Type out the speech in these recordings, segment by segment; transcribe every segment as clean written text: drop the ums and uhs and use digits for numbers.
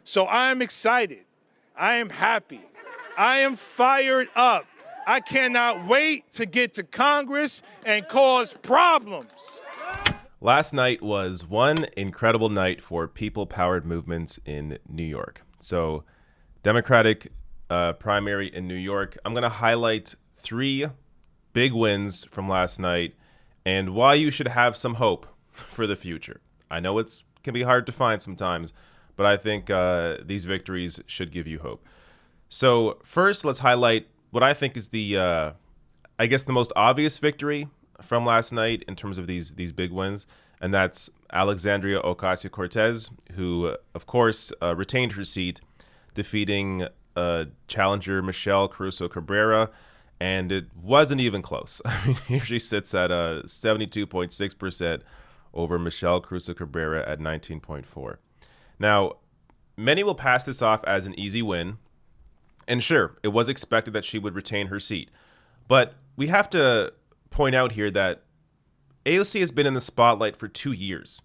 So I am excited. I am happy. I am fired up. I cannot wait to get to Congress and cause problems. Last night was one incredible night for people-powered movements in New York. So, Democratic primary in New York. I'm going to highlight 3 big wins from last night and why you should have some hope for the future. I know it can be hard to find sometimes, but I think these victories should give you hope. So first, let's highlight what I think is the most obvious victory from last night in terms of these big wins, and that's Alexandria Ocasio-Cortez, who, of course, retained her seat, defeating challenger Michelle Caruso-Cabrera, and it wasn't even close. I mean, here she sits at 72.6% over Michelle Caruso-Cabrera at 19.4%. Now, many will pass this off as an easy win, and sure, it was expected that she would retain her seat, but we have to point out here that AOC has been in the spotlight for 2 years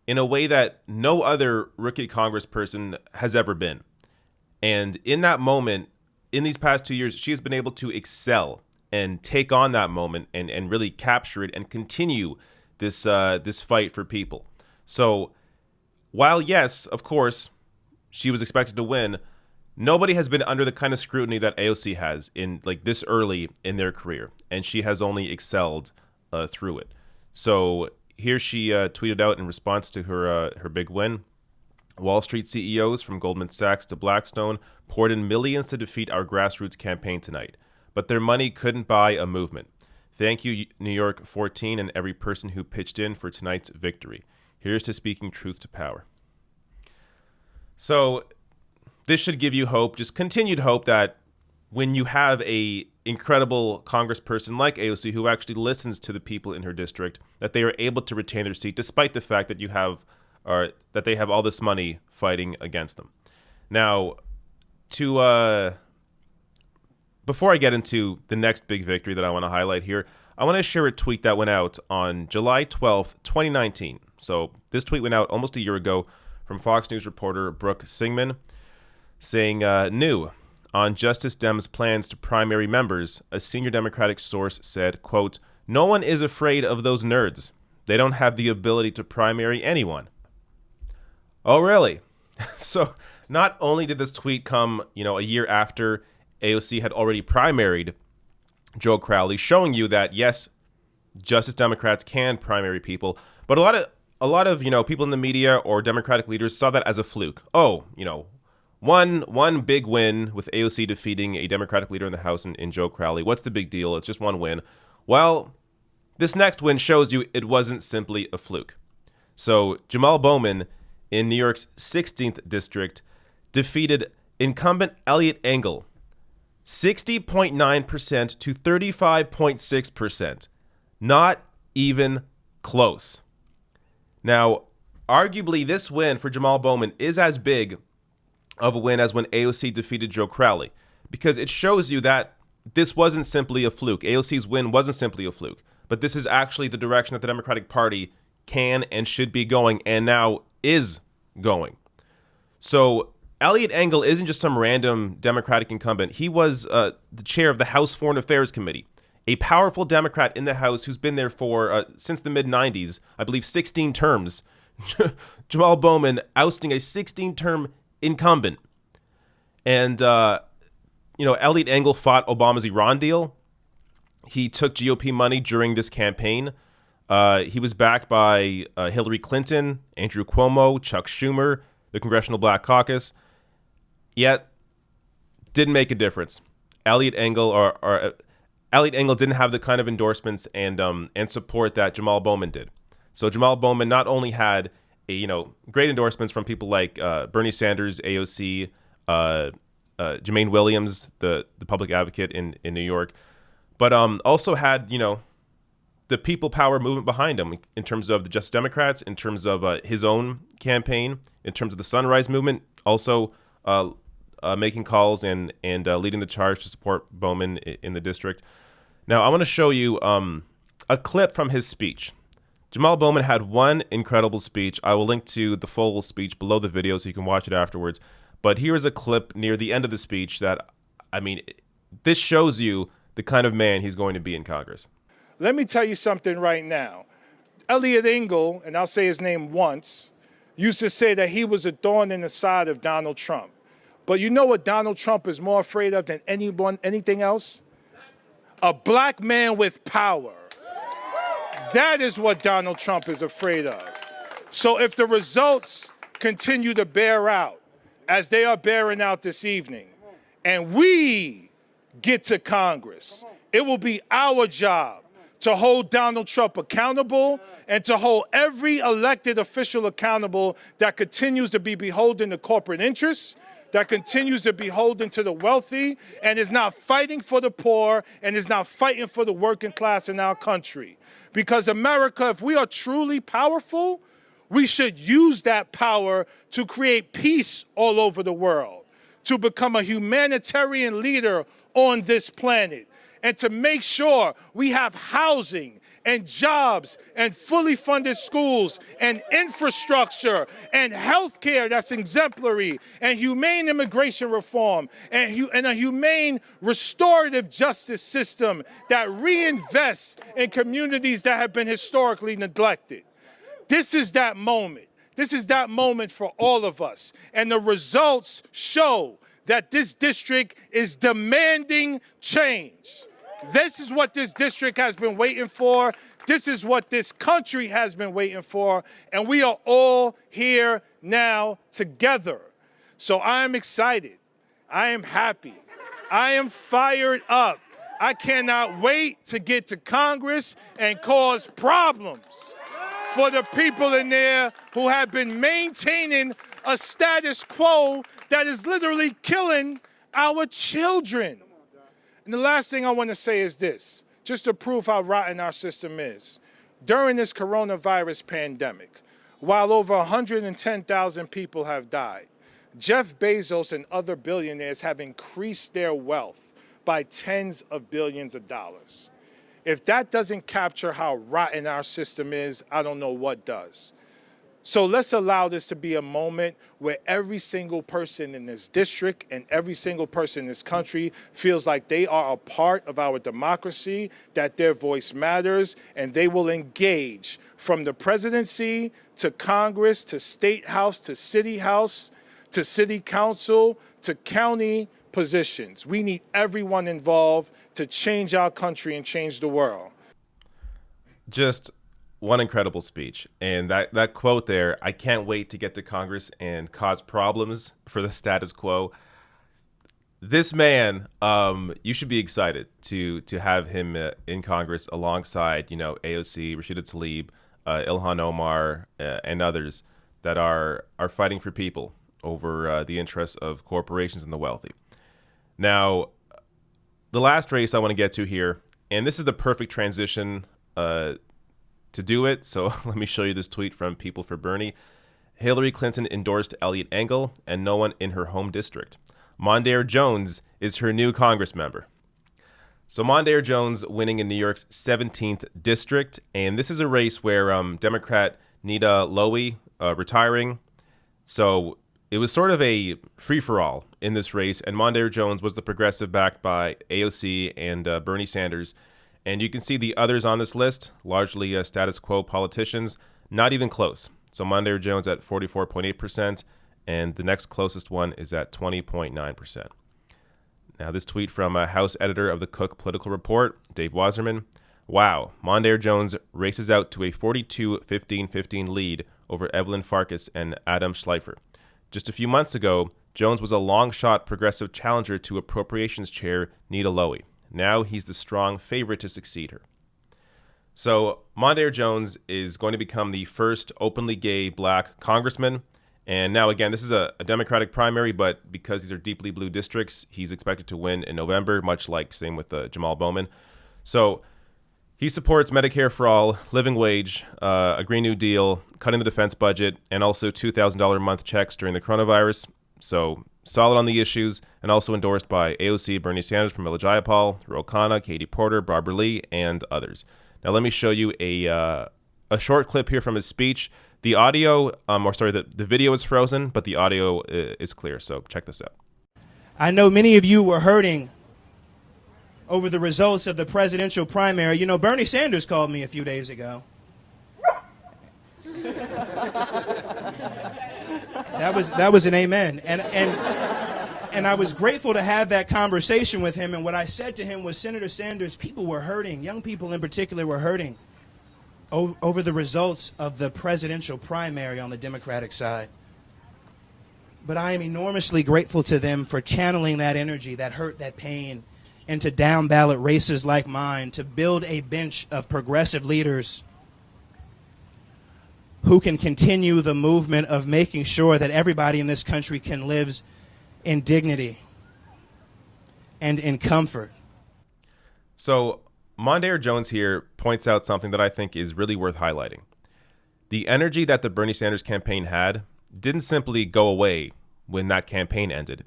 in a way that no other rookie congressperson has ever been. And in that moment, in these past 2 years, she has been able to excel and take on that moment and really capture it and continue this fight for people. So while, yes, of course, she was expected to win, nobody has been under the kind of scrutiny that AOC has in like this early in their career, and she has only excelled through it. So here she tweeted out in response to her big win: Wall Street CEOs from Goldman Sachs to Blackstone poured in millions to defeat our grassroots campaign tonight, but their money couldn't buy a movement. Thank you, New York 14, and every person who pitched in for tonight's victory. Here's to speaking truth to power. So this should give you hope, just continued hope, that when you have a incredible congressperson like AOC who actually listens to the people in her district, that they are able to retain their seat despite the fact that that they have all this money fighting against them. Now, before I get into the next big victory that I want to highlight here, I want to share a tweet that went out on July 12th, 2019. So this tweet went out almost a year ago from Fox News reporter Brooke Singman, saying, new on Justice Dems' plans to primary members, a senior Democratic source said, quote, "No one is afraid of those nerds. They don't have the ability to primary anyone." Oh, really? So not only did this tweet come, a year after AOC had already primaried Joe Crowley, showing you that, yes, Justice Democrats can primary people, but a lot of people in the media or Democratic leaders saw that as a fluke. Oh, one big win with AOC defeating a Democratic leader in the House in Joe Crowley. What's the big deal? It's just one win. Well, this next win shows you it wasn't simply a fluke. So Jamal Bowman in New York's 16th district defeated incumbent Eliot Engel 60.9% to 35.6%. Not even close. Now, arguably, this win for Jamal Bowman is as big of a win as when AOC defeated Joe Crowley, because it shows you that this wasn't simply a fluke. AOC's win wasn't simply a fluke, but this is actually the direction that the Democratic Party can and should be going, and now is going. So Eliot Engel isn't just some random Democratic incumbent. He was the chair of the House Foreign Affairs Committee, a powerful Democrat in the House who's been there for, since the mid-90s, I believe 16 terms. Jamal Bowman ousting a 16-term incumbent. And, Eliot Engel fought Obama's Iran deal. He took GOP money during this campaign. He was backed by Hillary Clinton, Andrew Cuomo, Chuck Schumer, the Congressional Black Caucus. Yet, didn't make a difference. Eliot Engel didn't have the kind of endorsements and support that Jamal Bowman did. So Jamal Bowman not only had great endorsements from people like Bernie Sanders, AOC, Jermaine Williams, the public advocate in New York, but also had the people power movement behind him in terms of the Justice Democrats, in terms of his own campaign, in terms of the Sunrise Movement, also making calls and leading the charge to support Bowman in the district. Now, I want to show you a clip from his speech. Jamal Bowman had one incredible speech. I will link to the full speech below the video so you can watch it afterwards. But here's a clip near the end of the speech that, I mean, this shows you the kind of man he's going to be in Congress. Let me tell you something right now. Eliot Engel, and I'll say his name once, used to say that he was a thorn in the side of Donald Trump. But you know what Donald Trump is more afraid of than anything else? A black man with power. That is what Donald Trump is afraid of. So if the results continue to bear out, as they are bearing out this evening, and we get to Congress, it will be our job to hold Donald Trump accountable and to hold every elected official accountable that continues to be beholden to corporate interests, that continues to be beholden to the wealthy, and is not fighting for the poor and is not fighting for the working class in our country. Because America, if we are truly powerful, we should use that power to create peace all over the world, to become a humanitarian leader on this planet, and to make sure we have housing and jobs and fully funded schools and infrastructure and health care that's exemplary and humane immigration reform and a humane restorative justice system that reinvests in communities that have been historically neglected. This is that moment. This is that moment for all of us. And the results show that this district is demanding change. This is what this district has been waiting for. This is what this country has been waiting for. And we are all here now together. So I am excited. I am happy. I am fired up. I cannot wait to get to Congress and cause problems for the people in there who have been maintaining a status quo that is literally killing our children. And the last thing I want to say is this, just to prove how rotten our system is. During this coronavirus pandemic, while over 110,000 people have died, Jeff Bezos and other billionaires have increased their wealth by tens of billions of dollars. If that doesn't capture how rotten our system is, I don't know what does. So let's allow this to be a moment where every single person in this district and every single person in this country feels like they are a part of our democracy, that their voice matters, and they will engage from the presidency to Congress to State House to City House to City Council to county positions. We need everyone involved to change our country and change the world. Just one incredible speech. And that quote there, I can't wait to get to Congress and cause problems for the status quo. This man, you should be excited to have him in Congress alongside, AOC, Rashida Tlaib, Ilhan Omar, and others that are fighting for people over the interests of corporations and the wealthy. Now, the last race I want to get to here, and this is the perfect transition to do it. So let me show you this tweet from People for Bernie. Hillary Clinton endorsed Eliot Engel and no one in her home district. Mondaire Jones is her new Congress member. So Mondaire Jones winning in New York's 17th district. And this is a race where Democrat Nita Lowey retiring. So it was sort of a free-for-all in this race. And Mondaire Jones was the progressive backed by AOC and Bernie Sanders. And you can see the others on this list, largely status quo politicians, not even close. So Mondaire Jones at 44.8%, and the next closest one is at 20.9%. Now, this tweet from a House editor of the Cook Political Report, Dave Wasserman. Wow, Mondaire Jones races out to a 42-15-15 lead over Evelyn Farkas and Adam Schleifer. Just a few months ago, Jones was a long-shot progressive challenger to appropriations chair Nita Lowey. Now he's the strong favorite to succeed her. So Mondaire Jones is going to become the first openly gay black congressman. And now, again, this is a Democratic primary, but because these are deeply blue districts, he's expected to win in November, much like same with Jamal Bowman. So he supports Medicare for all, living wage, a Green New Deal, cutting the defense budget, and also $2,000 a month checks during the coronavirus. So solid on the issues, and also endorsed by AOC, Bernie Sanders, Pramila Jayapal, Ro Khanna, Katie Porter, Barbara Lee, and others. Now let me show you a a short clip here from his speech. The audio, the video is frozen, but the audio is clear. So check this out. I know many of you were hurting over the results of the presidential primary. You know, Bernie Sanders called me a few days ago. That was an amen. And I was grateful to have that conversation with him. And what I said to him was, Senator Sanders, people were hurting. Young people in particular were hurting over the results of the presidential primary on the Democratic side. But I am enormously grateful to them for channeling that energy, that hurt, that pain, into down ballot races like mine, to build a bench of progressive leaders who can continue the movement of making sure that everybody in this country can live in dignity and in comfort. So Mondaire Jones here points out something that I think is really worth highlighting. The energy that the Bernie Sanders campaign had didn't simply go away when that campaign ended,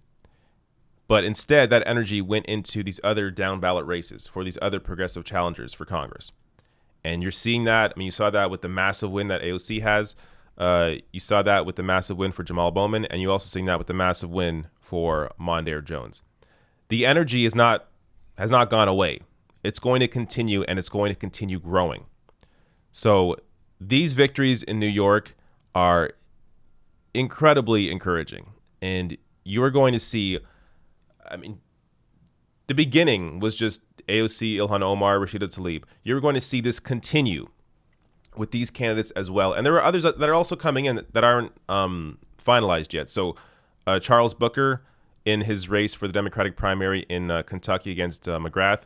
but instead that energy went into these other down ballot races for these other progressive challengers for Congress. And you're seeing that. I mean, you saw that with the massive win that AOC has. You saw that with the massive win for Jamal Bowman, and you also seen that with the massive win for Mondaire Jones. The energy has not gone away. It's going to continue, and it's going to continue growing. So these victories in New York are incredibly encouraging, and you are going to see, I mean, the beginning was just AOC, Ilhan Omar, Rashida Tlaib. You're going to see this continue with these candidates as well. And there are others that are also coming in that aren't finalized yet. So Charles Booker in his race for the Democratic primary in Kentucky against McGrath.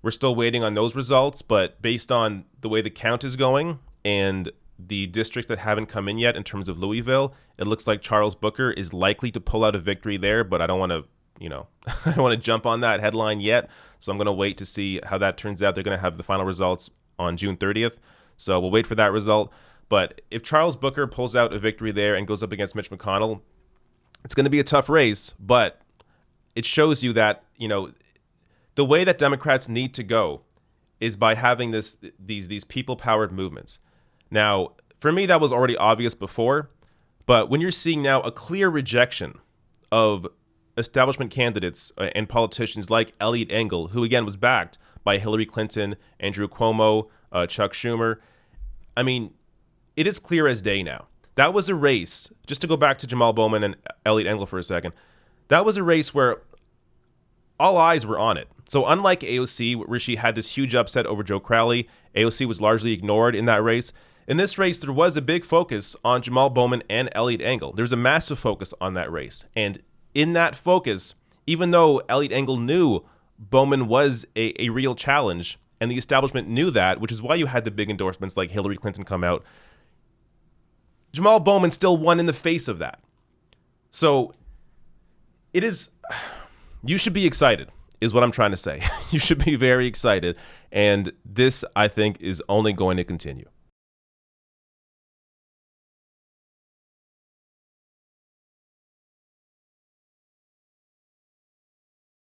We're still waiting on those results, but based on the way the count is going and the districts that haven't come in yet in terms of Louisville, it looks like Charles Booker is likely to pull out a victory there, but I don't want to I don't want to jump on that headline yet, so I'm going to wait to see how that turns out. They're going to have the final results on June 30th, so we'll wait for that result. But if Charles Booker pulls out a victory there and goes up against Mitch McConnell, it's going to be a tough race, but it shows you that, the way that Democrats need to go is by having these people-powered movements. Now, for me, that was already obvious before, but when you're seeing now a clear rejection of establishment candidates and politicians like Eliot Engel, who again was backed by Hillary Clinton, Andrew Cuomo, Chuck Schumer. I mean, it is clear as day now. That was a race, just to go back to Jamal Bowman and Eliot Engel for a second, that was a race where all eyes were on it. So unlike AOC, where she had this huge upset over Joe Crowley, AOC was largely ignored in that race. In this race, there was a big focus on Jamal Bowman and Eliot Engel. There was a massive focus on that race. And in that focus, even though Eliot Engel knew Bowman was a real challenge, and the establishment knew that, which is why you had the big endorsements like Hillary Clinton come out, Jamal Bowman still won in the face of that. So it is, you should be excited, is what I'm trying to say. You should be very excited. And this, I think, is only going to continue.